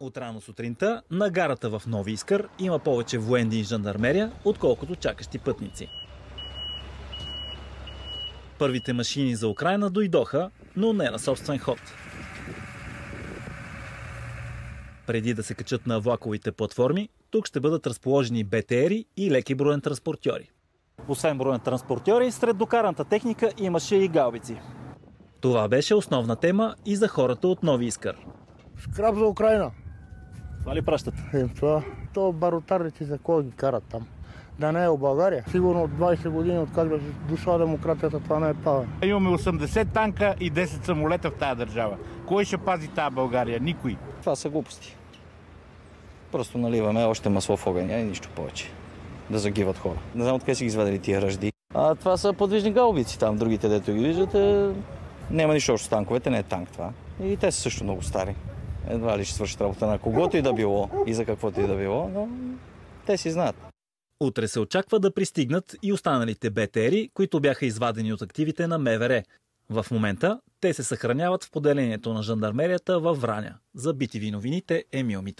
От рано сутринта на гарата в Нови Искър има повече военни и жандармерия, отколкото чакащи пътници. Първите машини за Украйна дойдоха, но не на собствен ход. Преди да се качат на влаковите платформи, тук ще бъдат разположени БТР-и и леки бронетранспортьори. Освен бронетранспортьори, сред докараната техника имаше и гаубици. Това беше основна тема и за хората от Нови Искър. Скрап за Украйна. Това ли пращат? То баротарите за кой ги карат там. Да не е в България. Сигурно от 20 години, откак да дошла демокрацията, това не е павен. Имаме 80 танка и 10 самолета в тази държава. Кой ще пази тази България? Никой. Това са глупости. Просто наливаме още масло в огъня и нищо повече. Да загиват хора. Не знам откъде си ги извадили тия ръжди. Това са подвижни гаубици там, другите, дето ги виждате. Няма нищо общо с танковете, не е танк това. И те са също много стари. Едва ли ще свършат работа на когото и да било и за каквото и да било, но те си знаят. Утре се очаква да пристигнат и останалите БТР-и, които бяха извадени от активите на МВР. В момента те се съхраняват в поделението на жандармерията във Враня. За BTV новините Емил Митев.